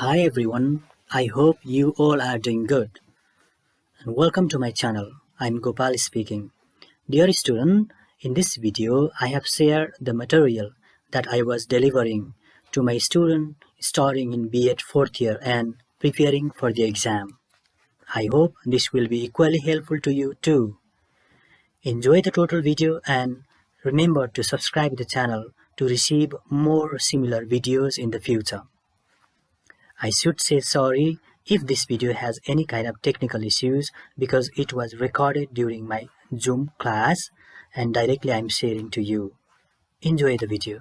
Hi everyone, I hope you all are doing good and welcome to my channel. I'm Gopal speaking. Dear student, in this video I have shared the material that I was delivering to my student starting in B.Ed 4th year and preparing for the exam. I hope this will be equally helpful to you too. Enjoy the total video and remember to subscribe the channel to receive more similar videos in the future. I should say sorry if this video has any kind of technical issues because it was recorded during my Zoom class and directly I'm sharing to you. Enjoy the video.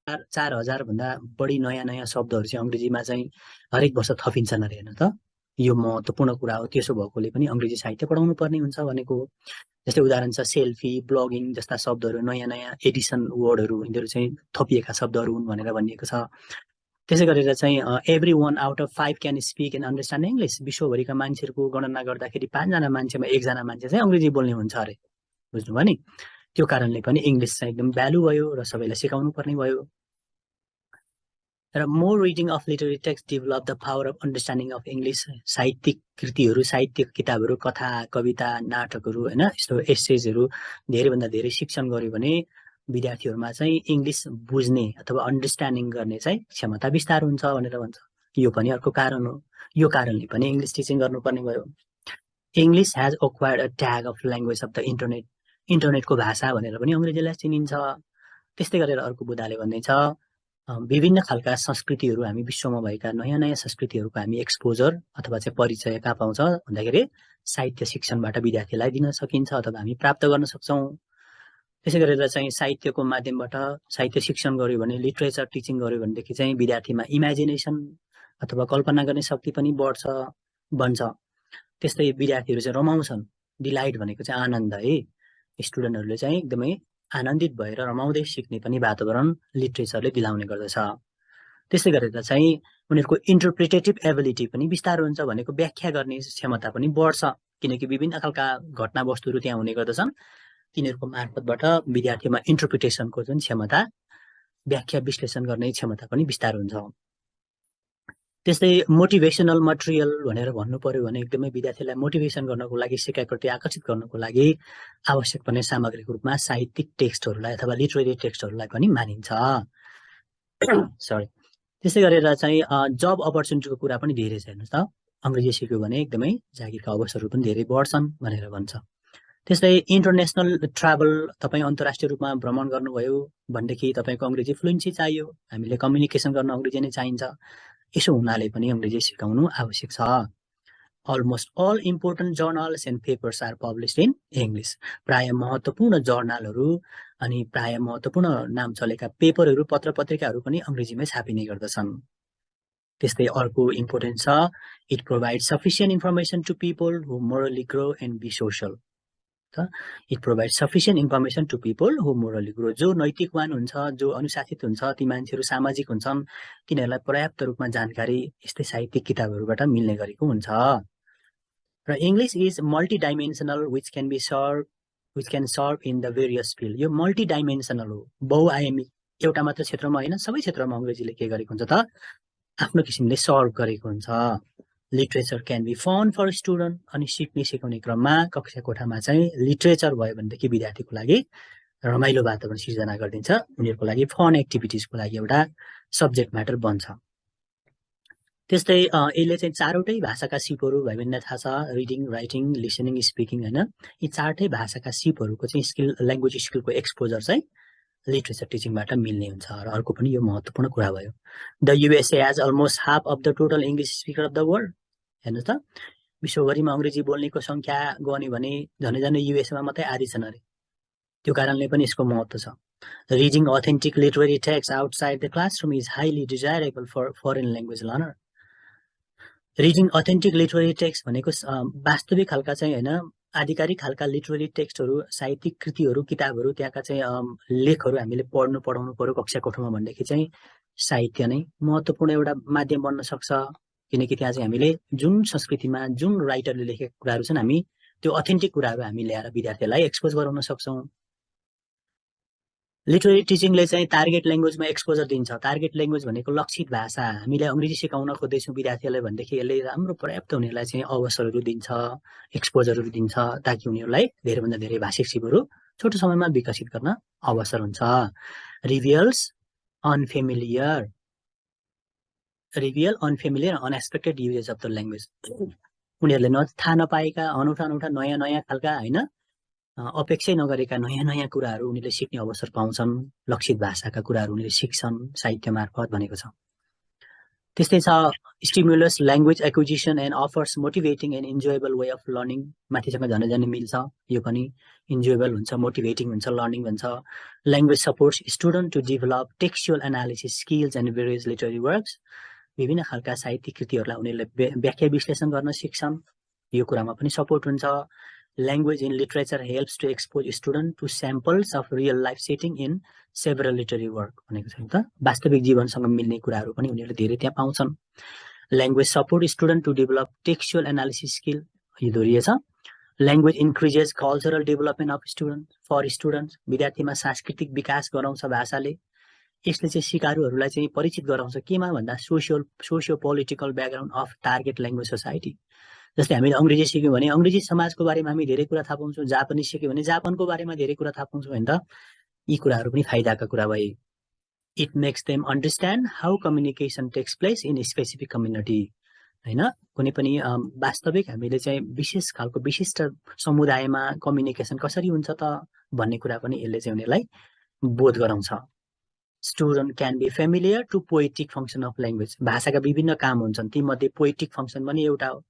4,000 भन्दा बढी नयाँ शब्दहरू चाहिँ अङ्ग्रेजीमा चाहिँ हरेक वर्ष थपिन्छन् अरे हैन त। यो महत्त्वपूर्ण कुरा हो। त्यसो भएकोले पनि अङ्ग्रेजी साहित्य पढाउनु पर्ने हुन्छ भनेको हो। जस्तै उदाहरण छ सेल्फी, ब्लगिङ जस्ता शब्दहरू नयाँ एडिसन वर्डहरू यिनीहरू चाहिँ थपिएका शब्दहरू हुन् भनेर भनिएको छ। त्यसै गरेर चाहिँ every one out of 5 can speak and understand English. विश्वभरिका मान्छेहरूको गणना गर्दाखेरि 5 जना मान्छेमा 1 जना मान्छे चाहिँ अङ्ग्रेजी बोल्ने हुन्छ अरे। बुझ्नुभयो नि? त्यो कारणले पनि इङ्ग्लिस चाहिँ एकदम भ्यालु भयो र सबैलाई सिकाउनु पर्ने भयो। र more reading of literary text develop the power of understanding of English. साहित्यिक कृतिहरू, साहित्यिक किताबहरू, कथा, कविता, नाटकहरू हैन यस्तो एसेजहरू धेरैभन्दा धेरै शिक्षण गर्यो भने विद्यार्थीहरूमा चाहिँ इङ्ग्लिस बुझ्ने अथवा अन्डरस्ट्यान्डिङ गर्ने चाहिँ क्षमता विस्तार हुन्छ भनेर भन्छ। यो पनि अर्को कारण हो। यो कारणले पनि इङ्ग्लिस टिचिङ गर्नुपर्ने भयो। English has acquired a tag of language of the internet. इन्टरनेटको भाषा भनेर पनि अङ्ग्रेजीलाई चिनिन्छ। त्यस्तै गरेर अर्को बुदाले भन्दैछ विभिन्न खालका संस्कृतिहरू हामी विश्वमा भएका नयाँ संस्कृतिहरूको हामी एक्सपोजर अथवा चाहिँ परिचय कहाँ पाउँछ भन्दाखेरि साहित्य शिक्षणबाट विद्यार्थीलाई दिन सकिन्छ अथवा हामी प्राप्त गर्न सक्छौँ। त्यसै गरेर चाहिँ साहित्यको माध्यमबाट साहित्य शिक्षण गर्यो भने लिटरेचर टिचिङ गर्यो भनेदेखि चाहिँ विद्यार्थीमा इमेजिनेसन अथवा कल्पना गर्ने शक्ति पनि बन्छ। त्यस्तै विद्यार्थीहरू चाहिँ रमाउँछन्। डिलाइट भनेको चाहिँ आनन्द है। स्टुडेन्टहरूले चाहिँ एकदमै आनन्दित भएर रमाउँदै सिक्ने पनि वातावरण लिटरेचरले दिलाउने गर्दछ। त्यसै गरेर चाहिँ उनीहरूको इन्टरप्रिटेटिभ एबिलिटी पनि विस्तार हुन्छ भनेको व्याख्या गर्ने क्षमता पनि बढ्छ किनकि विभिन्न खालका घटना वस्तुहरू त्यहाँ हुने गर्दछन्। तिनीहरूको मार्फतबाट विद्यार्थीमा इन्टरप्रिटेसनको जुन क्षमता, व्याख्या विश्लेषण गर्ने क्षमता पनि विस्तार हुन्छ। त्यस्तै मोटिभेसनल मटेरियल भनेर भन्नु पर्यो भने एकदमै विद्यार्थीलाई मोटिभेसन गर्नको लागि, सिकाइप्रति आकर्षित गर्नको लागि आवश्यक पर्ने सामग्रीको रूपमा साहित्यिक टेक्स्टहरूलाई अथवा लिटरेरी टेक्स्टहरूलाई पनि मानिन्छ। सरी। त्यसै गरेर चाहिँ जब अपर्च्युनिटीको कुरा पनि धेरै छ हेर्नुहोस् त। अङ्ग्रेजी सिक्यो भने एकदमै जागिरका अवसरहरू पनि धेरै बढ्छन् भनेर भन्छ। त्यस्तै इन्टरनेसनल ट्राभल, तपाईँ अन्तर्राष्ट्रिय रूपमा भ्रमण गर्नुभयो भनेदेखि तपाईँको अङ्ग्रेजी फ्लुएन्सी चाहियो। हामीले कम्युनिकेसन गर्न अङ्ग्रेजी नै चाहिन्छ। यसो हुनाले पनि अङ्ग्रेजी सिकाउनु आवश्यक छ। Almost all important journals and papers are published in English. प्राय महत्त्वपूर्ण जर्नलहरू अनि प्राय महत्त्वपूर्ण नाम चलेका पेपरहरू, पत्र पत्रिकाहरू पनि अङ्ग्रेजीमै छापिने गर्दछन्। त्यस्तै अर्को इम्पोर्टेन्ट छ it provide sufficient information to people who morally grow and be social. It provide sufficient information to people who morally grow. जो नैतिकवान हुन्छ, जो अनुशासित हुन्छ, ती मान्छेहरू सामाजिक हुन्छन्, तिनीहरूलाई पर्याप्त रूपमा जानकारी यस्तै साहित्यिक किताबहरूबाट मिल्ने गरेको हुन्छ। र English is multidimensional which can serve in the various field. यो मल्टिडाइमेन्सनल हो, बहुआयामी। एउटा मात्र क्षेत्रमा होइन, सबै क्षेत्रमा अङ्ग्रेजीले के गरेको हुन्छ त आफ्नो किसिमले सर्भ गरेको हुन्छ। Literature can be fun for student. अनि सिकाउने क्रममा कक्षा कोठामा चाहिँ लिटरेचर भयो भनेदेखि विद्यार्थीको लागि रमाइलो वातावरण सिर्जना गरिदिन्छ। उनीहरूको लागि फन एक्टिभिटिजको लागि एउटा सब्जेक्ट म्याटर बन्छ। त्यस्तै यसले चाहिँ चारवटै भाषाका सिपहरू विभिन्न थाहा छ, रिडिङ, राइटिङ, लिसनिङ, स्पिकिङ हैन। यी चारवटै भाषाका सिपहरूको चाहिँ ल्याङ्ग्वेज स्किलको एक्सपोजर चाहिँ लिटरेचर टिचिङबाट मिल्ने हुन्छ। र अर्को पनि यो महत्त्वपूर्ण कुरा भयो। The USA has almost half of the total English speaker of the world. हेर्नुहोस् त, विश्वभरिमा अङ्ग्रेजी बोल्नेको सङ्ख्या गर्ने भने झनै युएसएमा मात्रै आधी छन् अरे। त्यो कारणले पनि यसको महत्त्व छ। Reading authentic literary text outside the classroom is highly desirable for foreign language learner. Reading authentic literary text भनेको वास्तविक खालका चाहिँ होइन, आधिकारिक खालका लिटरेरी टेक्स्टहरू, साहित्यिक कृतिहरू, किताबहरू, त्यहाँका चाहिँ लेखहरू हामीले पढाउनु पर्यो कक्षा कोठामा भनेदेखि चाहिँ साहित्य नै महत्त्वपूर्ण एउटा माध्यम बन्न सक्छ। किनकि त्यहाँ चाहिँ हामीले जुन संस्कृतिमा जुन राइटरले लेखेका कुराहरू छन्, हामी त्यो अथेन्टिक कुराहरू हामी ल्याएर विद्यार्थीहरूलाई एक्सपोज गराउन सक्छौँ। लिटरेरी टिचिङले चाहिँ टार्गेट ल्याङ्ग्वेजमा एक्सपोजर दिन्छ। टार्गेट ल्याङ्ग्वेज भनेको लक्षित भाषा। हामीले अङ्ग्रेजी सिकाउन खोज्दैछौँ विद्यार्थीहरूलाई भनेदेखि यसले राम्रो पर्याप्त उनीहरूलाई चाहिँ अवसरहरू दिन्छ, एक्सपोजरहरू दिन्छ, ताकि उनीहरूलाई धेरैभन्दा धेरै भाषिक सिपहरू छोटो समयमा विकसित गर्न अवसर हुन्छ। Reveals unfamiliar unexpected uses of the language. उनीहरूले थाहा नपाएका अनौठा नयाँ नयाँ खालका होइन अपेक्षै नगरेका नयाँ नयाँ कुराहरू उनीहरूले सिक्ने अवसर पाउँछन्। लक्षित भाषाका कुराहरू उनीहरूले सिक्छन् साहित्य मार्फत भनेको छ। त्यस्तै छ stimulus language acquisition and offers motivating and enjoyable way of learning. माथिसँग झन् मिल्छ, यो पनि इन्जोयबल हुन्छ, मोटिभेटिङ हुन्छ, लर्निङ हुन्छ। Language supports student to develop textual analysis skills and various literary works. विभिन्न खालका साहित्यिक कृतिहरूलाई उनीहरूले व्याख्या विश्लेषण गर्न सिक्छन्, यो कुरामा पनि सपोर्ट हुन्छ। Language in literature helps to expose student to samples of real life setting in several literary work भनेको छ नि त। वास्तविक जीवनसँग मिल्ने कुराहरू पनि उनीहरूले धेरै त्यहाँ पाउँछन्। Language support student to develop textual analysis skill, यो दोहोरिएछ। Language increases cultural development of students. विद्यार्थीमा सांस्कृतिक विकास गराउँछ भाषाले। यसले चाहिँ सिकारुहरूलाई चाहिँ परिचित गराउँछ केमा भन्दा socio political background of target language society. जस्तै हामीले अङ्ग्रेजी सिक्यौँ भने अङ्ग्रेजी समाजको बारेमा हामी धेरै कुरा थाहा पाउँछौँ। जापानिज सिक्यौँ भने जापानको बारेमा धेरै कुरा थाहा पाउँछौँ होइन त। यी कुराहरू पनि फाइदाका कुरा भए। It makes them understand how communication takes place in specific community होइन। कुनै पनि वास्तविक हामीले चाहिँ विशेष खालको विशिष्ट समुदायमा कम्युनिकेसन कसरी हुन्छ त भन्ने कुरा पनि यसले चाहिँ उनीहरूलाई बोध गराउँछ। Student can be familiar to poetic function of language. भाषाका विभिन्न काम हुन्छन्, तीमध्ये पोएटिक फङ्सन पनि एउटा हो।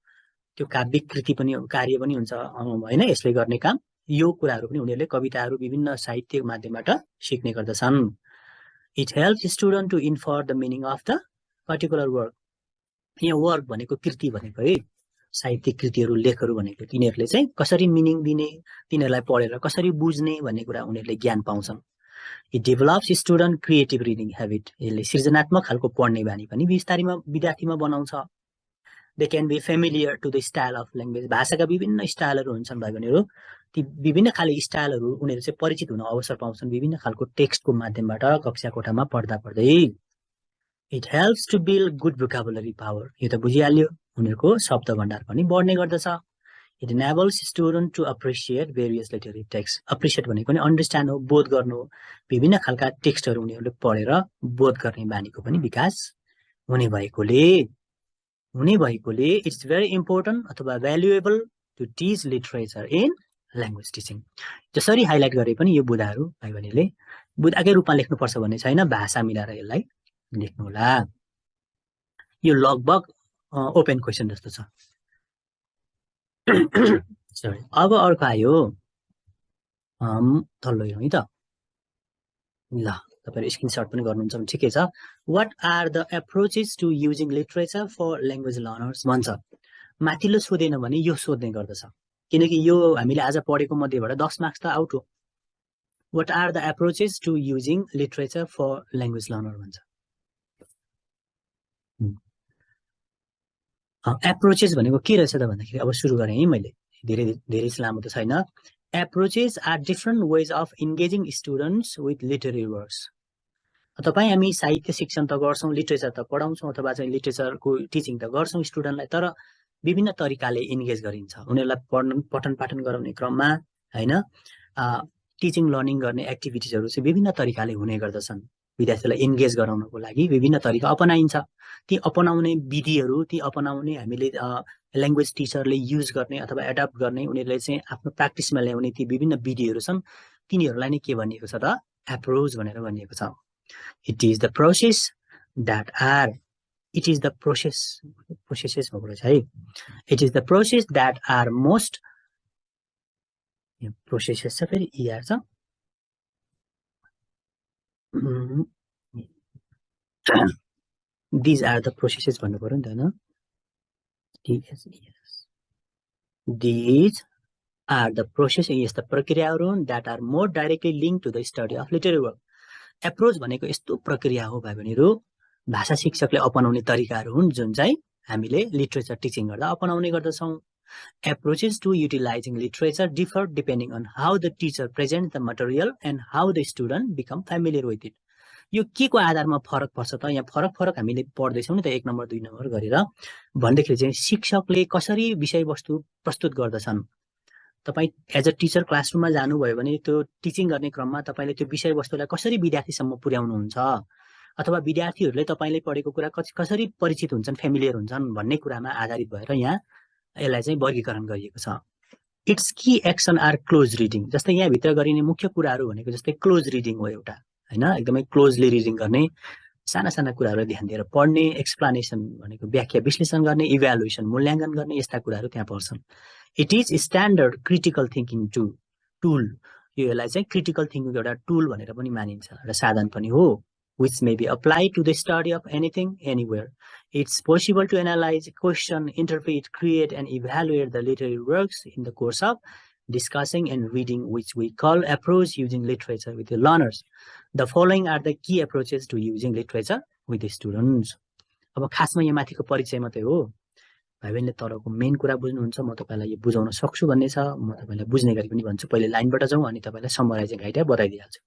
त्यो काव्यिक कृति पनि कार्य पनि हुन्छ होइन, यसले गर्ने काम। यो कुराहरू पनि उनीहरूले कविताहरू विभिन्न साहित्यिक माध्यमबाट सिक्ने गर्दछन्। It helps student to infer the meaning of the particular work. यहाँ वर्क भनेको कृति भनेको है, साहित्यिक कृतिहरू लेखहरू भनेको तिनीहरूले चाहिँ कसरी मिनिङ दिने, तिनीहरूलाई पढेर कसरी बुझ्ने भन्ने कुरा उनीहरूले ज्ञान पाउँछन्। It develops student creative reading habit. यसले सृजनात्मक खालको पढ्ने बानी पनि बिस्तारीमा विद्यार्थीमा बनाउँछ। They can be familiar to the style of language. भाषाका विभिन्न स्टाइलहरू हुन्छन् भाइ बहिनीहरू, ती विभिन्न खाले स्टाइलहरू उनीहरू चाहिँ परिचित हुन अवसर पाउँछन् विभिन्न खालको टेक्स्टको माध्यमबाट कक्षा कोठामा पढ्दा पढ्दै। It helps to build good vocabulary power. यो त बुझिहाल्यो, उनीहरूको शब्द भण्डार पनि बढ्ने गर्दछ। It enables student to appreciate various literary text. Appreciate भनेको नि अन्डरस्ट्यान्ड हो, बोध गर्नु हो। विभिन्न खालका टेक्स्टहरू उनीहरूले पढेर बोध गर्ने बानीको पनि विकास हुने भएकोले इट्स भेरी इम्पोर्टेन्ट अथवा valuable to teach literature in language teaching. जसरी हाइलाइट गरे पनि यो बुदाहरू भाइ बहिनीले बुदाकै रूपमा लेख्नुपर्छ भन्ने छैन, भाषा मिलाएर यसलाई लेख्नु होला। यो लगभग ओपन क्वेसन जस्तो छ। अब अर्को आयो तल्लो हेरौँ है त। ल तपाईहरु स्क्रिनशट पनि गर्नुहुन्छ भने ठिकै छ। What are the approaches to using literature for language learners भन्छ। माथिल्लो सोधेन भने यो सोध्ने गर्दछ, किनकि यो हामीले आज पढेको मध्येबाट 10 मार्क्स त आउट हो। What are the approaches to using literature for language learner भन्छ। एप्रोचेस भनेको के रहेछ त भन्दाखेरि अब सुरु गरेँ है मैले, धेरै लामो त छैन। Approaches are different ways of engaging students with literary works. तपाईँ हामी साहित्य शिक्षण त गर्छौँ, लिटरेचर त पढाउँछौँ अथवा चाहिँ लिटरेचरको टिचिङ त गर्छौँ स्टुडेन्टलाई, तर विभिन्न तरिकाले इन्गेज गरिन्छ उनीहरूलाई पठन पाठन गराउने क्रममा होइन। टिचिङ लर्निङ गर्ने एक्टिभिटिजहरू चाहिँ विभिन्न तरिकाले हुने गर्दछन्। विद्यार्थीलाई इन्गेज गराउनको लागि विभिन्न तरिका अपनाइन्छ। ती अपनाउने विधिहरू, ती अपनाउने हामीले ल्याङ्ग्वेज टिचरले युज गर्ने अथवा एडप्ट गर्ने, उनीहरूले चाहिँ आफ्नो प्र्याक्टिसमा ल्याउने ती विभिन्न विधिहरू छन्। तिनीहरूलाई नै के भनिएको छ त, एप्रोच भनेर भनिएको छ। It is the process that are, it is the processes भएको रहेछ है। It is the process that are most, processes छ फेरि इआर छ। These are the processes भन्नु पर्यो नि त हैन। These are the processes, यस्ता प्रक्रियाहरू हुन् that are more directly linked to the study of literary work। Approach भनेको यस्तो प्रक्रिया हो भाइ बहिनीहरू, भाषा शिक्षकले अपनाउने तरिकाहरू हुन् जुन चाहिँ हामीले लिटरेचर टिचिङ गर्दा अपनाउने गर्दछौँ। Approaches to utilizing literature differ depending on how the teacher presents the material and how the student become familiar with it. यो के को आधारमा फरक पर्छ त? यहाँ फरक हामीले पढ्दैछौँ नि त 1 नम्बर 2 नम्बर गरेर भन्दाखेरि चाहिँ शिक्षकले कसरी विषयवस्तु प्रस्तुत गर्दछन्। तपाई एज अ टिचर क्लासरुममा जानुभयो भने त्यो टिचिङ गर्ने क्रममा तपाईले त्यो विषयवस्तुलाई कसरी विद्यार्थीसम्म पुर्याउनुहुन्छ अथवा विद्यार्थीहरूले तपाईले पढेको कुरा कसरी परिचित हुन्छन्, फ्यामिलियर हुन्छन् भन्ने कुरामा आधारित भएर यहाँ यसलाई चाहिँ वर्गीकरण गरिएको छ। Its key action are close reading. जस्तै यहाँ भित्र गरिने मुख्य कुराहरू भनेको जस्तै क्लोज रिडिङ हो एउटा, हैन, एकदमै क्लोजली रिडिङ गर्ने, साना साना कुराहरू ध्यान दिएर पढ्ने, एक्सप्लेनेसन भनेको व्याख्या विश्लेषण गर्ने, इभ्यालुएसन मूल्याङ्कन गर्ने, यस्ता कुराहरू त्यहाँ पर्छन्। It is standard critical thinking tool. यो यसलाई चाहिँ क्रिटिकल थिङ्किङको एउटा टुल भनेर पनि मानिन्छ, एउटा साधन पनि हो, which may be applied to the study of anything, anywhere. It's possible to analyze, question, interpret, create, and evaluate the literary works in the course of discussing and reading, which we call approach using literature with the learners. The following are the key approaches to using literature with the students. अब खासमा यहाँ माथिको परिचय मात्रै हो, भाइ बहिनीले तरको main कुरा बुझ्नुहुन्छ, म तपाईलाई यो बुझाउन सक्छु भन्ने छ, म तपाईलाई बुझ्ने गरी पनि भन्छु। पहिले लाइनबाट जाउँ अनि तपाईलाई समराइजिङ आइडिया बताइदिहाल्छु।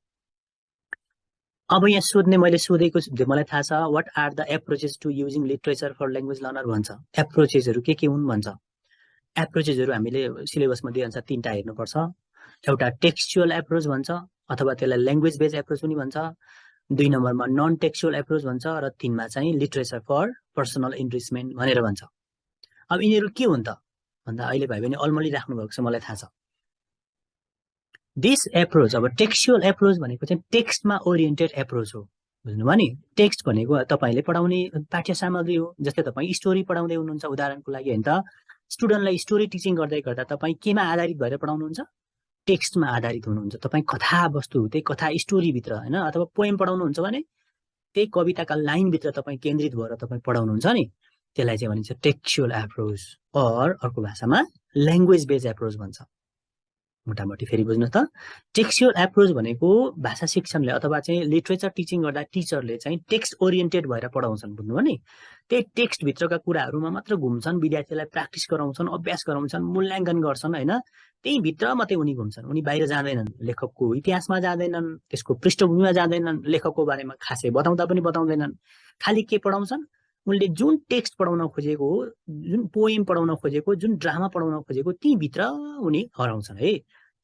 अब यहाँ सोध्ने मैले सोधेको मलाई थाहा छ, what are the approaches to using literature for language learner भन्छ। एप्रोचेसहरू के हुन् भन्छ। एप्रोचेसहरू हामीले सिलेबसमा दिएअनुसार 3टा हेर्नुपर्छ। एउटा टेक्स्चुअल एप्रोच भन्छ अथवा त्यसलाई ल्याङ्ग्वेज बेस्ड एप्रोच पनि भन्छ। 2 नम्बरमा नन टेक्स्चुअल एप्रोच भन्छ र 3 मा चाहिँ लिटरेचर फर पर्सनल इन्रिचमेन्ट भनेर भन्छ। अब यिनीहरू के हुन् त भन्दा अहिले भाइ बहिनी अलमली राख्नु भएको छ, मलाई थाहा छ। दिस एप्रोच, अब टेक्स्चुअल एप्रोच भनेको चाहिँ टेक्स्टमा ओरिएन्टेड एप्रोच हो, बुझ्नुभयो नि। टेक्स्ट भनेको तपाईले पढाउने पाठ्य सामग्री हो। जस्तै तपाई स्टोरी पढाउँदै हुनुहुन्छ उदाहरणको लागि, हैन त, स्टुडेन्टलाई स्टोरी टिचिङ गर्दै गर्दा तपाई केमा आधारित भएर पढाउनुहुन्छ? टेक्स्टमा आधारित हुनुहुन्छ। तपाई कथा वस्तु, त्यही कथा स्टोरी भित्र, हैन, अथवा पोएम पढाउनुहुन्छ भने त्यही कविताका लाइन भित्र तपाई केन्द्रित भएर तपाई पढाउनुहुन्छ नि, त्यसलाई चाहिँ भनिन्छ टेक्स्चुअल एप्रोच, अर अर्को भाषामा ल्याङ्ग्वेज बेस्ड एप्रोच भन्छ। मोटामोटी फेरि बुझ्नु त, टेक्स्चुअल एप्रोच भनेको भाषा शिक्षणले अथवा चाहिँ लिटरेचर टिचिङ गर्दा टिचरले चाहिँ टेक्स्ट ओरिएन्टेड भएर पढाउँछन्, बुझ्नुभयो नि। त्यही टेक्स्ट भित्रका कुराहरूमा मात्र घुम्छन्, विद्यार्थीलाई प्र्याक्टिस गराउँछन्, अभ्यास गराउँछन्, मूल्याङ्कन गर्छन्, हैन, त्यही भित्र मात्रै उनी घुम्छन्। उनी बाहिर जाँदैनन्, लेखकको इतिहासमा जाँदैनन्, त्यसको पृष्ठभूमिमा जाँदैनन्, लेखकको बारेमा खासै बताउँदा पनि बताउँदैनन्। खाली के पढाउँछन्? उनले जुन टेक्स्ट पढाउन खोजेको हो, जुन पोएम पढाउन खोजेको, जुन ड्रामा पढाउन खोजेको, ती भित्र उनी हराउँछन् है,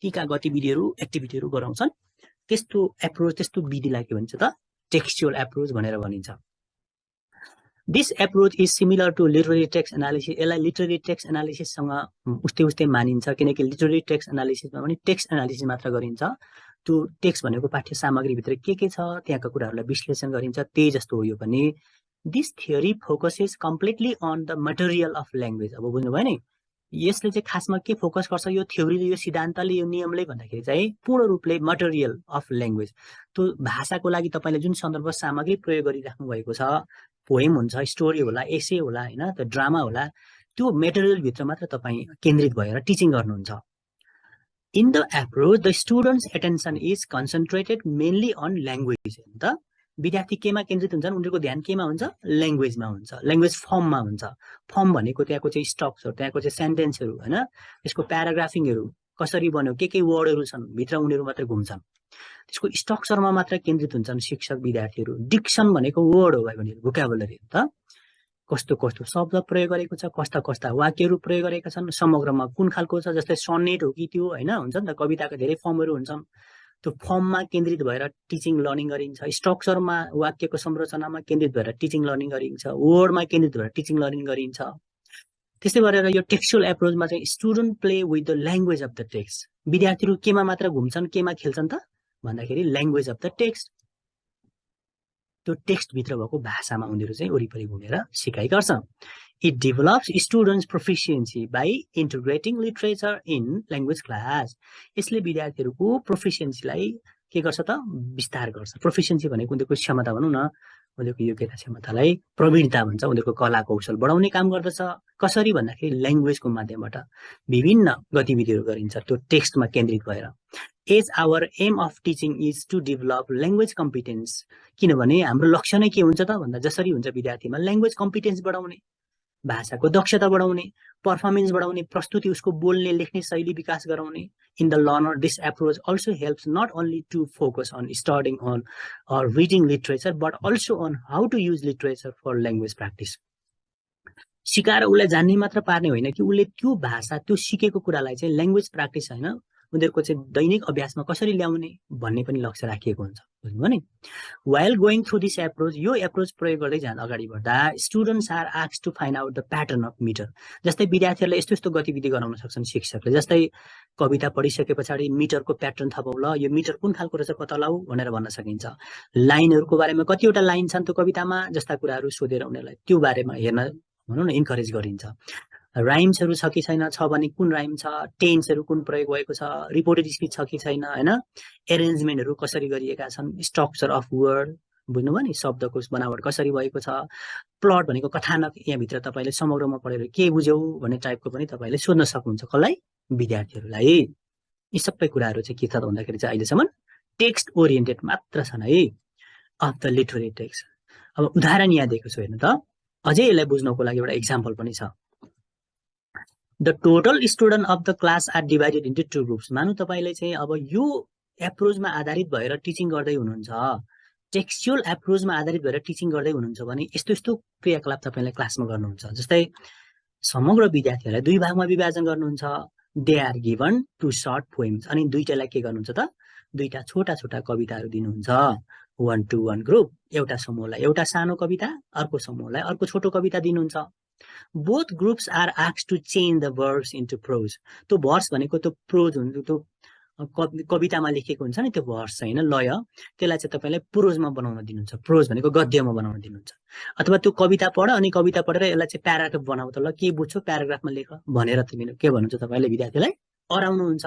तीका गतिविधिहरू, एक्टिभिटीहरू गराउँछन्। त्यस्तो एप्रोच, त्यस्तो विधिलाई के भन्छ त? टेक्स्चुअल एप्रोच भनेर भनिन्छ। This approach is similar to literary text analysis. यसलाई लिटरेरी टेक्स्ट एनालिसिससँग उस्तै मानिन्छ, किनकि लिटरेरी टेक्स्ट एनालिसिसमा पनि टेक्स्ट एनालिसिस मात्र गरिन्छ। त्यो टेक्स्ट भनेको पाठ्य सामग्रीभित्र के छ त्यहाँका कुराहरूलाई विश्लेषण गरिन्छ, त्यही जस्तो हो यो पनि। This theory focuses completely on the material of language. अब बुझ्नुभयो नि, यसले चाहिँ खासमा के फोकस गर्छ, यो थ्योरीले, यो सिद्धान्तले, यो नियमले भन्दाखेरि चाहिँ पूर्ण रूपले मटेरियल अफ ल्याङ्ग्वेज, त्यो भाषाको लागि तपाईले जुन सन्दर्भ सामग्री प्रयोग गरिराख्नु भएको छ, पोएम हुन्छ, स्टोरी होला, एसे होला, हैन, त ड्रामा होला, त्यो मेटेरियल भित्र मात्र तपाई केन्द्रित भएर टिचिङ गर्नुहुन्छ। In the approach the students attention is concentrated mainly on language. हैन त, विद्यार्थी केमा केन्द्रित हुन्छन्? उनीहरूको ध्यान केमा हुन्छ? ल्याङ्ग्वेजमा हुन्छ, ल्याङ्ग्वेज फर्ममा हुन्छ। फर्म भनेको त्यहाँको चाहिँ स्ट्रक्चर, त्यहाँको चाहिँ सेन्टेन्सहरू, हैन, त्यसको प्याराग्राफिङहरू कसरी बन्यो, के वर्डहरू छन्, भित्र उनीहरू मात्रै घुम्छन्। त्यसको स्ट्रक्चरमा मात्र केन्द्रित हुन्छन् शिक्षक विद्यार्थीहरू। डिक्सन भनेको वर्ड हो भाइ बहिनीहरू, भोकाबुलरी हो त, कस्तो कस्तो शब्द प्रयोग गरेको छ, कस्ता कस्ता वाक्यहरू प्रयोग गरेका छन्, समग्रमा कुन खालको छ, जस्तै सनेट हो कि त्यो, हैन, हुन्छ नि त, कविताका धेरै फर्महरू हुन्छन्। त्यो फर्ममा केन्द्रित भएर टिचिङ लर्निङ गरिन्छ, स्ट्रक्चरमा, वाक्यको संरचनामा केन्द्रित भएर टिचिङ लर्निङ गरिन्छ, वर्डमा केन्द्रित भएर टिचिङ लर्निङ गरिन्छ। त्यस्तै गरेर यो टेक्स्चुअल एप्रोचमा चाहिँ student play with the language of the text. विद्यार्थीहरू केमा मात्र घुम्छन्, केमा खेल्छन् त भन्दाखेरि ल्याङ्ग्वेज अफ द टेक्स्ट, त्यो टेक्स्ट भित्र भएको भाषामा उनीहरू चाहिँ वरिपरि घुमेर सिकाइ गर्छन्। It develops students proficiency by integrating literature in language class. यसले विद्यार्थीहरूको प्रोफिसियन्सीलाई के गर्छ त? विस्तार गर्छ। प्रोफिसियन्सी भनेको उनीहरूको क्षमता भनौँ न, उनीहरूको योग्यता क्षमतालाई प्रवीणता भन्छ, उनीहरूको कला कौशल बढाउने काम गर्दछ। कसरी भन्दाखेरि ल्याङ्ग्वेजको माध्यमबाट विभिन्न गतिविधिहरू गरिन्छ त्यो टेक्स्टमा केन्द्रित भएर। As our aim of teaching is to develop language competence. किनभने हाम्रो लक्ष्य नै के हुन्छ त भन्दा जसरी हुन्छ विद्यार्थीमा ल्याङ्ग्वेज कम्पिटेन्स बढाउने, भाषाको दक्षता बढाउने, पर्फर्मेन्स बढाउने, प्रस्तुति उसको बोल्ने लेख्ने शैली विकास गराउने। In the learner this approach also helps not only to focus on studying on or reading literature but also on how to use literature for language practice. सिकाएर उसलाई जान्ने मात्र पार्ने होइन कि उसले त्यो भाषा त्यो सिकेको कुरालाई चाहिँ ल्याङ्ग्वेज प्र्याक्टिस होइन उनीहरूको चाहिँ दैनिक अभ्यासमा कसरी ल्याउने भन्ने पनि लक्ष्य राखिएको हुन्छ बुझ्नुभयो नि while going through this approach यो एप्रोच प्रयोग गर्दै जाँदा अगाडि बढ्दा students are asked to find out the pattern of meter जस्तै विद्यार्थीहरूले यस्तो यस्तो गतिविधि गराउन सक्छन् शिक्षकले जस्तै कविता पढिसके पछाडि मिटरको प्याटर्न थपौ ल यो मिटर कुन खालको रहेछ पत्ता लगाऊ भनेर भन्न सकिन्छ लाइनहरूको बारेमा कतिवटा लाइन छन् त्यो कवितामा जस्ता कुराहरू सोधेर उनीहरूलाई त्यो बारेमा हेर्न भनौँ न इन्करेज गरिन्छ राइम्सहरू छ कि छैन छ भने कुन राइम छ टेन्सहरू कुन प्रयोग भएको छ रिपोर्टेड स्पिच छ कि छैन हैन एरेन्जमेन्टहरू कसरी गरिएका छन् स्ट्रक्चर अफ वर्ड बुझ्नुभयो नि शब्दको बनावट कसरी भएको छ प्लट भनेको कथानक यहाँ भित्र तपाईले समग्रमा पढेर के बुझ्यौ भन्ने टाइपको पनि तपाईले सोध्न सक्नुहुन्छ कसलाई विद्यार्थीहरूलाई यी सबै कुराहरू चाहिँ के छ भन्दाखेरि चाहिँ अहिलेसम्म टेक्स्ट ओरिएन्टेड मात्र छन् है अफ द लिटरेरी टेक्स्ट अब उदाहरण यहाँ दिएको छु हेर्नु त अझै यसलाई बुझ्नको लागि एउटा एक्जाम्पल पनि छ the total student of the class are divided into two groups मानु तपाईले चाहिँ अब यो एप्रोचमा आधारित भएर टिचिङ गर्दै हुनुहुन्छ टेक्स्चुअल एप्रोचमा आधारित भएर टिचिङ गर्दै हुनुहुन्छ भने यस्तो यस्तो क्रियाकलाप तपाईले क्लासमा गर्नुहुन्छ जस्तै समग्र विद्यार्थीहरूलाई दुई भागमा विभाजन गर्नुहुन्छ they are given two short poems अनि दुईटालाई के गर्नुहुन्छ त दुईटा छोटा छोटा कविताहरू दिनुहुन्छ 1-to-1 ग्रुप एउटा समूहलाई एउटा सानो कविता अर्को समूहलाई अर्को छोटो कविता दिनुहुन्छ both groups are asked to change the verbs into prose त्यो भर्स भनेको त्यो प्रोज हुन्छ त्यो कवितामा लेखेको हुन्छ नि त्यो भर्स हैन लय त्यसलाई चाहिँ तपाईलाई प्रोजमा बनाउन दिनुहुन्छ प्रोज भनेको गद्यमा बनाउन दिनुहुन्छ अथवा त्यो कविता पढ अनि कविता पढेर यसलाई चाहिँ प्याराग्राफ बनाऊ त ल के बुझ्छौ प्याराग्राफमा लेख भनेर तिमीले के भन्नुहुन्छ तपाईले विद्यार्थीलाई अराउनुहुन्छ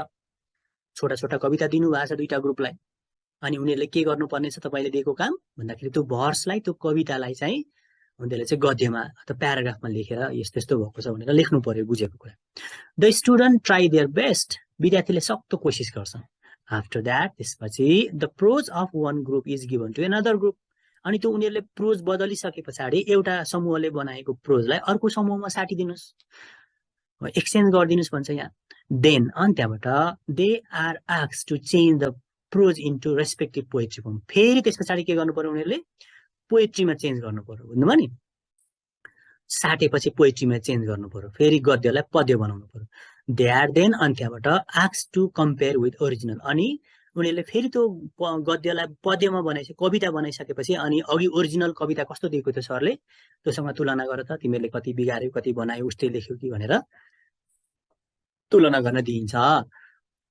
छोटा छोटा कविता दिनुभएको छ दुईटा ग्रुपलाई अनि उनीहरुले के गर्नुपर्ने छ तपाईले दिएको काम भन्दाखेरि त्यो भर्सलाई त्यो कवितालाई चाहिँ उनीहरुले चाहिँ गद्यमा अथवा प्याराग्राफमा लेखेर यस्तो यस्तो भएको छ भनेर लेख्नु पर्यो बुझेको कुरा the student try their best विद्यार्थीले सक्दो कोसिस गर्छन् आफ्टर दैट त्यसपछि the prose of one group is given to another group अनि त्यो उनीहरुले प्रोज बदलिसके पछाडी एउटा समूहले बनाएको प्रोजलाई अर्को समूहमा साटिदिनुस् एक्सचेन्ज गरिदिनुस् भन्छ यहाँ देन अनि त्यहाँबाट they are asked to change the prose into respective poetry form फेरि त्यस पछाडी के गर्नु पर्यो उनीहरुले पोएट्रीमा चेन्ज गर्नु पर्यो बुझ्नुभयो नि साटेपछि पोएट्रीमा चेन्ज गर्नु पर्यो फेरि गद्यलाई पद्य बनाउनु पर्यो दे आर देन अनि त्यहाँबाट asked to compare with original अनि उनीहरुले फेरि त्यो गद्यलाई पद्यमा बनाइसके कविता बनाइसकेपछि अनि अघि ओरिजिनल कविता कस्तो दिएको थियो सरले त्योसँग तुलना गर त तिमीले कति बिगार्यौ कति बनायौ उस्तै लेख्यौ कि भनेर तुलना गर्न दिइन्छ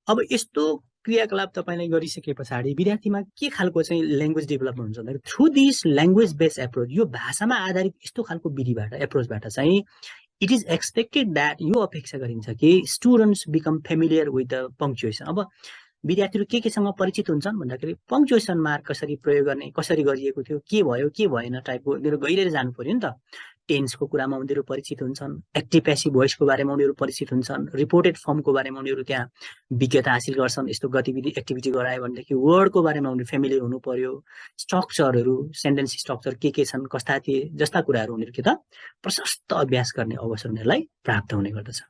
अब यस्तो क्रियाकलाप तपाईले गरिसके पछाडी विद्यार्थीमा के खालको चाहिँ ल्याङ्ग्वेज डेभलपमेन्ट हुन्छ भन्दा through this language based approach यो भाषामा आधारित यस्तो खालको विधिबाट एप्रोचबाट चाहिँ इट इज एक्सपेक्टेड दैट यो अपेक्षा गरिन्छ कि students become familiar with the punctuation अब विद्यार्थीहरू केसँग परिचित हुन्छन् भन्दाखेरि पंक्चुएसन मार्क कसरी प्रयोग गर्ने कसरी गरिएको थियो के भयो के भएन टाइपको उनीहरु गहिरेर जानु पर्यो नि त टेन्सको कुरामा उनीहरु परिचित हुन्छन् एक्टिभ प्यासिभ भोइसको बारेमा उनीहरु परिचित हुन्छन् रिपोर्टेड फर्मको बारेमा उनीहरु त्यहाँ विज्ञता हासिल गर्छन् यस्तो गतिविधि एक्टिभिटी गरायो भनेदेखि वर्डको बारेमा उनीहरु फेमिलियर हुनु पर्यो स्ट्रक्चरहरू सेन्टेन्स स्ट्रक्चर के छन् कस्ता थिए जस्ता कुराहरू उनीहरु के त प्रशस्त अभ्यास गर्ने अवसर उनीहरुलाई प्राप्त हुने गर्दछ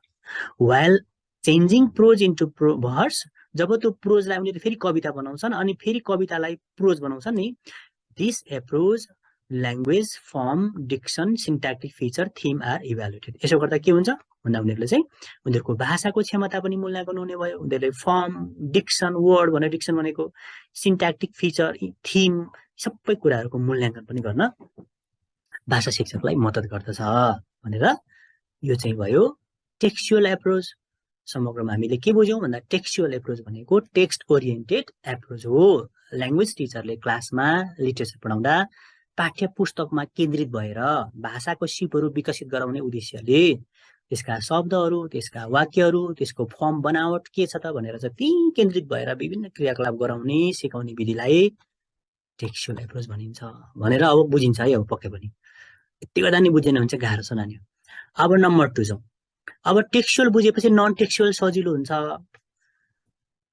while changing prose into verse जब त्यो प्रोजलाई उनीहरुले फेरि कविता बनाउँछन् अनि फेरि कवितालाई प्रोज बनाउँछन् नि this approach language form diction syntactic feature theme are evaluated यसो गर्दा के हुन्छ भन्दा उनीहरुले चाहिँ उनीहरुको भाषाको क्षमता पनि मूल्याङ्कन हुने भयो उनीहरुले फर्म डिक्सन वर्ड भने डिक्सन भनेको सिन्ट्याक्टिक फिचर थीम सबै कुराहरुको मूल्याङ्कन पनि गर्न भाषा शिक्षकलाई मद्दत गर्दछ भनेर यो चाहिँ भयो टेक्स्चुअल एप्रोच समग्रमा हामीले के बुझ्यौं भन्दा टेक्स्चुअल एप्रोच भनेको टेक्स्ट ओरिएन्टेड एप्रोच हो ल्याङ्ग्वेज टिचरले क्लासमा लिटरेचर पढाउँदा पाठ्य पुस्तकमा केन्द्रित भएर भाषाको सिपहरू विकसित गराउने उद्देश्यले त्यसका शब्दहरू त्यसका वाक्यहरू त्यसको फर्म बनावट के छ त भनेर चाहिँ त्यही केन्द्रित भएर विभिन्न क्रियाकलाप गराउने सिकाउने विधिलाई टेक्स्चुअल एप्रोच भनिन्छ भनेर अब बुझिन्छ है अब पक्कै पनि यति गर्दा नि बुझेन भने चाहिँ गाह्रो छ नानी अब नम्बर 2 जाउँ अब टेक्स्चुअल बुझेपछि नन टेक्स्चुअल सजिलो हुन्छ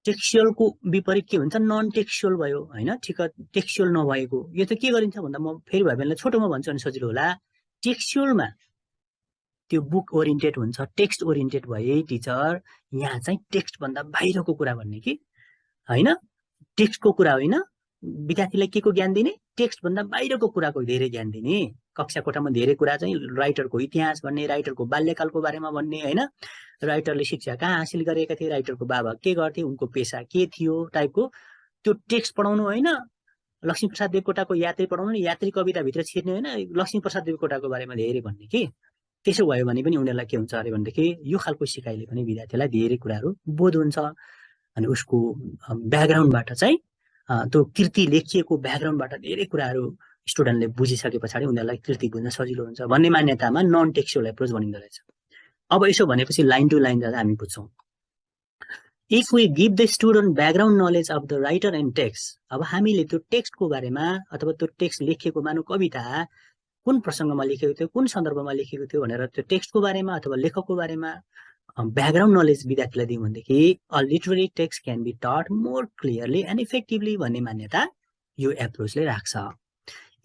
टेक्स्चुअलको विपरीत के हुन्छ नन टेक्स्चुअल भयो हैन ठीक टेक्स्चुअल नभएको यो त के गरिन्छ भन्दा म फेरि भए बेला छोटोमा भन्छु अनि सजिलो होला टेक्स्चुअलमा त्यो बुक ओरिएन्टेड हुन्छ, टेक्स्ट ओरिएन्टेड भए टिचर यहाँ चाहिँ टेक्स्ट भन्दा बाहिरको कुरा भन्ने कि हैन, टेक्स्टको कुरा होइन, विद्यार्थीलाई के को ज्ञान दिने, टेक्स्ट भन्दा बाहिरको कुराको धेरै ज्ञान दिने। कक्षा कोठामा धेरै कुरा चाहिँ राइटरको इतिहास भन्ने, राइटरको बाल्यकालको बारेमा भन्ने हैन, राइटरले शिक्षा कहाँ हासिल गरेका थिए, राइटरको बाबा के गर्थे, उनको पेशा के थियो टाइपको त्यो टेक्स्ट पढाउनु होइन। लक्ष्मीप्रसाद देवकोटाको यात्री पढाउनु, यात्री कविताभित्र छिर्ने होइन, लक्ष्मीप्रसाद देवकोटाको बारेमा धेरै भन्ने कि। त्यसो भयो भने पनि उनीहरूलाई के हुन्छ अरे भनेदेखि यो खालको सिकाइले पनि विद्यार्थीलाई धेरै कुराहरू बोध हुन्छ। अनि उसको ब्याकग्राउन्डबाट चाहिँ त्यो कृति लेखिएको ब्याकग्राउन्डबाट धेरै कुराहरू स्टुडेन्टले बुझिसके पछाडि उनीहरूलाई कृति बुझ्न सजिलो हुन्छ भन्ने मान्यतामा नन टेक्स्चुअल एप्रोच भनिँदो रहेछ। अब यसो भनेपछि लाइन टु लाइन जाँदा हामी बुझ्छौँ। If we give the student background knowledge of the writer and text, अब हामीले त्यो टेक्स्टको बारेमा अथवा त्यो टेक्स्ट लेखिएको मानव कविता कुन प्रसङ्गमा लेखेको थियो, कुन सन्दर्भमा लेखेको थियो भनेर त्यो टेक्स्टको बारेमा अथवा लेखकको बारेमा ब्याकग्राउन्ड नलेज विद्यार्थीलाई दिउँ भनेदेखि a literary text can be taught more clearly and effectively भन्ने मान्यता यो एप्रोचले राख्छ।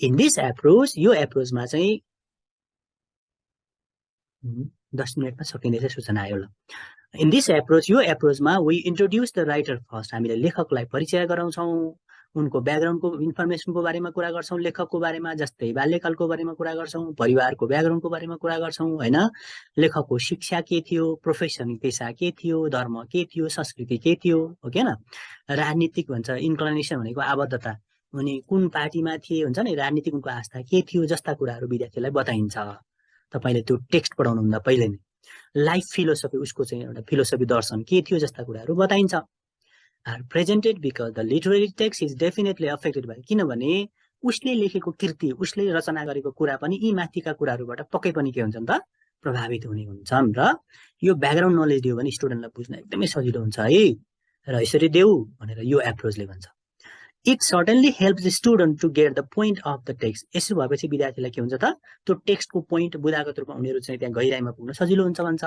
इन दिस एप्रोच, यो एप्रोचमा चाहिँ 10 मिनटमा सकिँदैछ सूचना आयो ल। इन दिस एप्रोच, यो एप्रोचमा we introduce the writer first, हामीले लेखकलाई परिचय गराउँछौँ, उनको ब्याकग्राउन्डको इन्फर्मेसनको बारेमा कुरा गर्छौँ, लेखकको बारेमा जस्तै बाल्यकालको बारेमा कुरा गर्छौँ, परिवारको ब्याकग्राउन्डको बारेमा कुरा गर्छौँ हैन, लेखकको शिक्षा के थियो, प्रोफेसन पेशा के थियो, धर्म के थियो, संस्कृति के थियो, हो के न। राजनीतिक भन्छ इन्क्लिनेसन भनेको आबद्धता, उनी कुन पार्टीमा थिए हुन्छ नि, राजनीतिक उनको आस्था के थियो जस्ता कुराहरू विद्यार्थीलाई बताइन्छ। तपाईले त्यो टेक्स्ट पढाउनुभन्दा पहिले नै लाइफ फिलोसफी, उसको चाहिँ एउटा फिलोसफी दर्शन के थियो जस्ता कुराहरू बताइन्छ। Are presented because the literary text is definitely affected by, किनभने उसले लेखेको कृति, उसले रचना गरेको कुरा पनि यी माथिका कुराहरूबाट पक्कै पनि के हुन्छन् त प्रभावित हुने हुन्छन्। र यो ब्याकग्राउन्ड नलेज दियो भने स्टुडेन्टलाई बुझ्न एकदमै सजिलो हुन्छ है, र यसरी देऊ भनेर यो एप्रोचले भन्छ। It certainly helps the student to get the point of the text. यसो भएपछि विद्यार्थीलाई के हुन्छ त त्यो टेक्स्टको पोइन्ट बुदागत रूपमा उनीहरू चाहिँ त्यहाँ गहिराइमा पुग्न सजिलो हुन्छ भन्छ।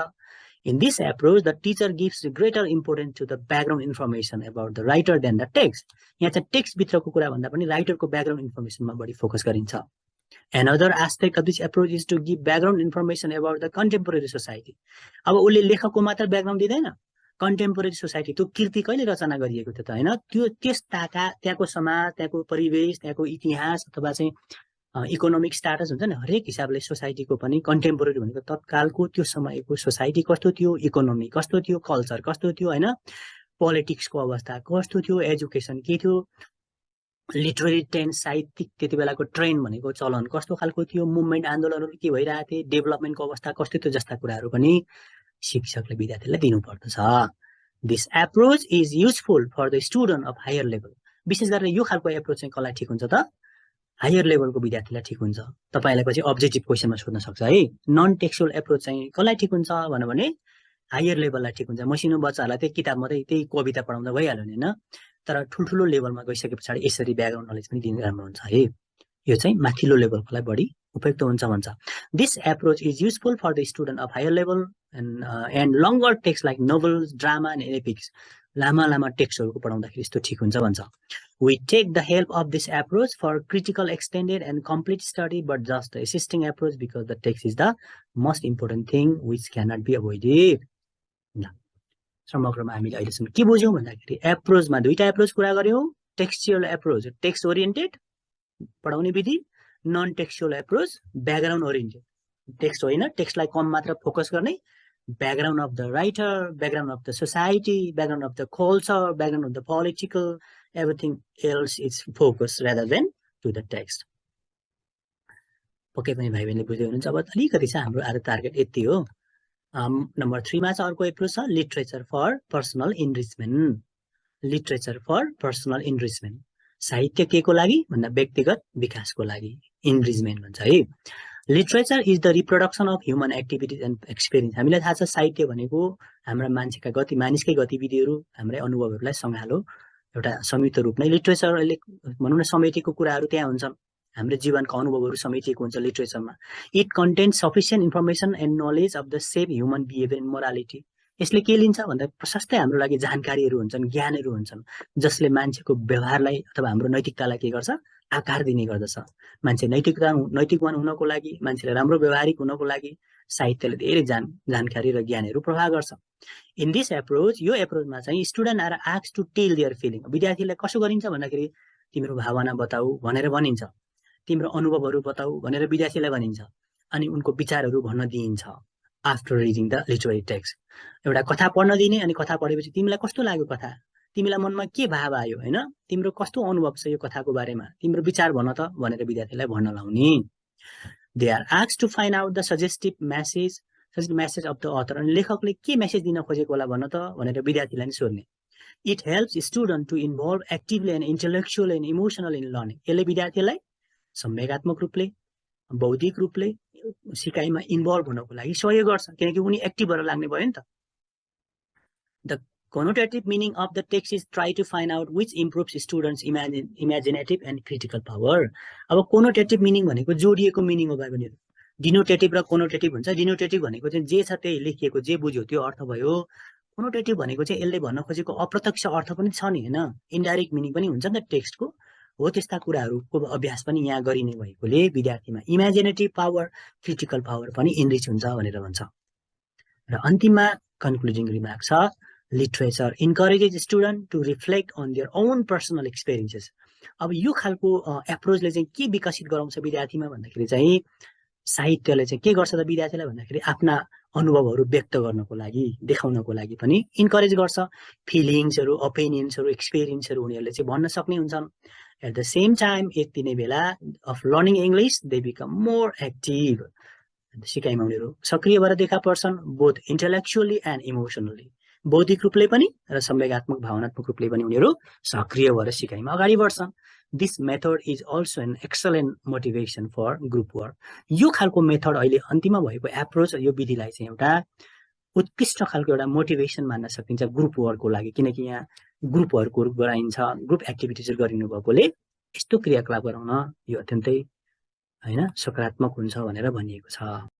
In this approach, the teacher gives greater importance to the background information about the writer than the text. यहाँ चाहिँ टेक्स्ट भित्रको कुरा भन्दा पनि राइटरको ब्याकग्राउन्ड इन्फर्मेसनमा बढी फोकस गरिन्छ। Another aspect of this approach is to give background information about the contemporary society. अब उसले लेखकको मात्र ब्याकग्राउन्ड दिँदैन, कन्टेम्पोरेरी सोसाइटी, त्यो कृति कहिले रचना गरिएको थियो त हैन, त्यो त्यहाँको समाज, त्यहाँको परिवेश, त्यहाँको इतिहास अथवा चाहिँ इकोनोमिक स्टाटस हुन्छ नि, हरेक हिसाबले सोसाइटीको पनि कन्टेम्पोरेरी भनेको तत्कालको त्यो समयको सोसाइटी कस्तो थियो, इकोनोमी कस्तो थियो, कल्चर कस्तो थियो हैन, पोलिटिक्सको अवस्था कस्तो थियो, एजुकेसन के थियो, लिटरेरी ट्रेन्ड, साहित्यिक त्यति बेलाको ट्रेन्ड भनेको चलन कस्तो खालको थियो, मुभमेन्ट आन्दोलनहरू के भइरहेको थिए, डेभलपमेन्टको अवस्था कस्तो थियो जस्ता कुराहरू पनि शिक्षकले विद्यार्थीलाई दिनुपर्दछ। This approach is useful for the student of higher level. विशेष गरेर यो खालको एप्रोच चाहिँ कसलाई ठिक हुन्छ त, हायर लेभलको विद्यार्थीलाई ठिक हुन्छ। तपाईलाई पछि अब्जेक्टिभ क्वेसनमा सोध्न सक्छ है, नन टेक्सुअल एप्रोच चाहिँ कसलाई ठिक हुन्छ भने हायर लेभललाई ठिक हुन्छ। मसिनो बच्चाहरूलाई त्यही किताब मात्रै त्यही कविता पढाउँदा भइहाल्यो नि हैन, तर ठुल्ठुलो लेभलमा गइसके पछाडि यसरी ब्याकग्राउन्ड नलेज पनि दिनु राम्रो हुन्छ है। यो चाहिँ माथिल्लो लेभलकोलाई बढी उपयुक्त हुन्छ भन्छ। This approach is useful for the student of higher level and longer text like novels, drama and epics. लामा लामा टेक्स्टहरूको पढाउँदाखेरि यस्तो ठिक हुन्छ भन्छ। We take the help of this approach for critical, extended and complete study, but just the assisting approach because the text is the most important thing which cannot be avoided. समग्रमा हामीले अहिलेसम्म के बुझ्यौँ भन्दाखेरि एप्रोचमा दुईटा एप्रोच कुरा गर्यौँ। Textual approach text oriented पढाउने विधि, non textual approach background oriented, text होइन टेक्स्टलाई कम मात्र फोकस गर्ने, background of the writer, background of the society, background of the culture, background of the political, everything else is focused rather than to the text. पक्कै पनि भाइ बहिनीले बुझ्दै हुनुहुन्छ। अब अलिकति चाहिँ हाम्रो आज टार्गेट यति हो। नम्बर 3 मा चाहिँ अर्को एप्रोच छ literature for personal enrichment. Literature for personal enrichment, साहित्य के को लागि भन्दा व्यक्तिगत विकासको लागि इनरिचमेन्ट भन्छ है। Literature is the reproduction of human activities and experience. हामीलाई थाहा छ साहित्य भनेको हाम्रा मानिसकै गतिविधिहरू, हाम्रै अनुभवहरूलाई सँगालो एउटा संयुक्त रूप नै लिटरेचरले भनौँ न समेटेको कुराहरू त्यहाँ हुन्छन्। हाम्रो जीवनको अनुभवहरू समेटिएको हुन्छ लिटरेचरमा। It content sufficient information and knowledge of the same human behaviour and morality. यसले के लिन्छ भन्दा प्रशस्तै हाम्रो लागि जानकारीहरू हुन्छन्, ज्ञानहरू हुन्छन्, जसले मान्छेको व्यवहारलाई अथवा हाम्रो नैतिकतालाई के गर्छ आकार दिने गर्दछ। मान्छे नैतिकवान हुनको लागि, मान्छेले राम्रो व्यवहारिक हुनको लागि साहित्यले धेरै जानकारी र ज्ञानहरू प्रवाह गर्छ। इन दिस एप्रोच, यो एप्रोचमा चाहिँ student are asked to tell their feeling. विद्यार्थीलाई कसो गरिन्छ भन्दाखेरि तिम्रो भावना बताऊ भनेर भनिन्छ, तिम्रो अनुभवहरू बताऊ भनेर विद्यार्थीलाई भनिन्छ, अनि उनको विचारहरू भन्न दिइन्छ। After reading the literary text, एउटा कथा पढ्न दिने, अनि कथा पढेपछि तिमीलाई कस्तो लाग्यो कथा, तिमीलाई मनमा के भाव आयो, होइन, तिम्रो कस्तो अनुभव छ यो कथाको बारेमा, तिम्रो विचार भन त भनेर विद्यार्थीलाई भन्न लाउने। They are asked to find out the suggestive message of the author. अनि लेखकले के मेसेज दिन खोजेको होला भन त भनेर विद्यार्थीलाई नि सोध्ने। It helps student to involve actively and intellectual and emotional in learning. यसले विद्यार्थीलाई संवेगात्मक रूपले, बौद्धिक रूपले सिकाइमा इन्भल्भ हुनको लागि सहयोग गर्छ, किनकि उनी एक्टिभ भएर लाग्ने भयो नि त। The connotative meaning of the text is try to find out which improves students imaginative and critical power. अब connotative meaning भनेको जोडिएको मिनिङ हो भाइ बहिनीहरु। डिनोटेटिभ र कोनोटेटिभ हुन्छ। डिनोटेटिभ भनेको चाहिँ जे छ त्यही लेखिएको, जे बुझ्यो त्यो अर्थ भयो। कोनोटेटिभ भनेको चाहिँ यसले भन्न खोजेको अप्रत्यक्ष अर्थ पनि छ नि, हैन, इन्डाइरेक्ट मिनिङ पनि हुन्छ नि त टेक्स्टको। हो त्यस्ता कुराहरूको अभ्यास पनि यहाँ गरिने भएकोले विद्यार्थीमा इमेजिनेटिभ पावर, क्रिटिकल पावर पनि इनरिच हुन्छ भनेर भन्छ। र अन्तिममा कन्क्लुडिङ रिमार्क छ, literature encourages students to reflect on their own personal experiences. अब यो खालको एप्रोचले चाहिँ के विकसित गराउँछ विद्यार्थीमा भन्दाखेरि चाहिँ साहित्यले चाहिँ के गर्छ त विद्यार्थीलाई भन्दाखेरि आफ्ना अनुभवहरू व्यक्त गर्नको लागि, देखाउनको लागि पनि इन्करेज गर्छ। फिलिङ्सहरू, ओपिनियन्सहरू, एक्सपिरियन्सहरू उनीहरूले चाहिँ भन्न सक्ने हुन्छन्। एट द सेम टाइम यति नै बेला of learning English they become more active. सिकाइमा उनीहरू सक्रिय भएर देखा पर्छन्, बोथ इन्टेलेक्चुअली एन्ड इमोसनली। बौद्धिक रूपले पनि र संवेगात्मक भावनात्मक रूपले पनि उनीहरू सक्रिय भएर सिकाइमा अगाडि बढ्छन्। This method is also an excellent motivation for group work. यो खालको मेथड अहिले अन्तिममा भएको एप्रोच, यो विधिलाई चाहिँ एउटा उत्कृष्ट खालको एउटा मोटिभेसन मान्न सकिन्छ ग्रुप वर्कको लागि, किनकि यहाँ ग्रुप वर्कहरू गराइन्छ, ग्रुप एक्टिभिटिजहरू गरिनु भएकोले यस्तो क्रियाकलाप गराउन यो अत्यन्तै, हैन, सकारात्मक हुन्छ भनेर भनिएको छ।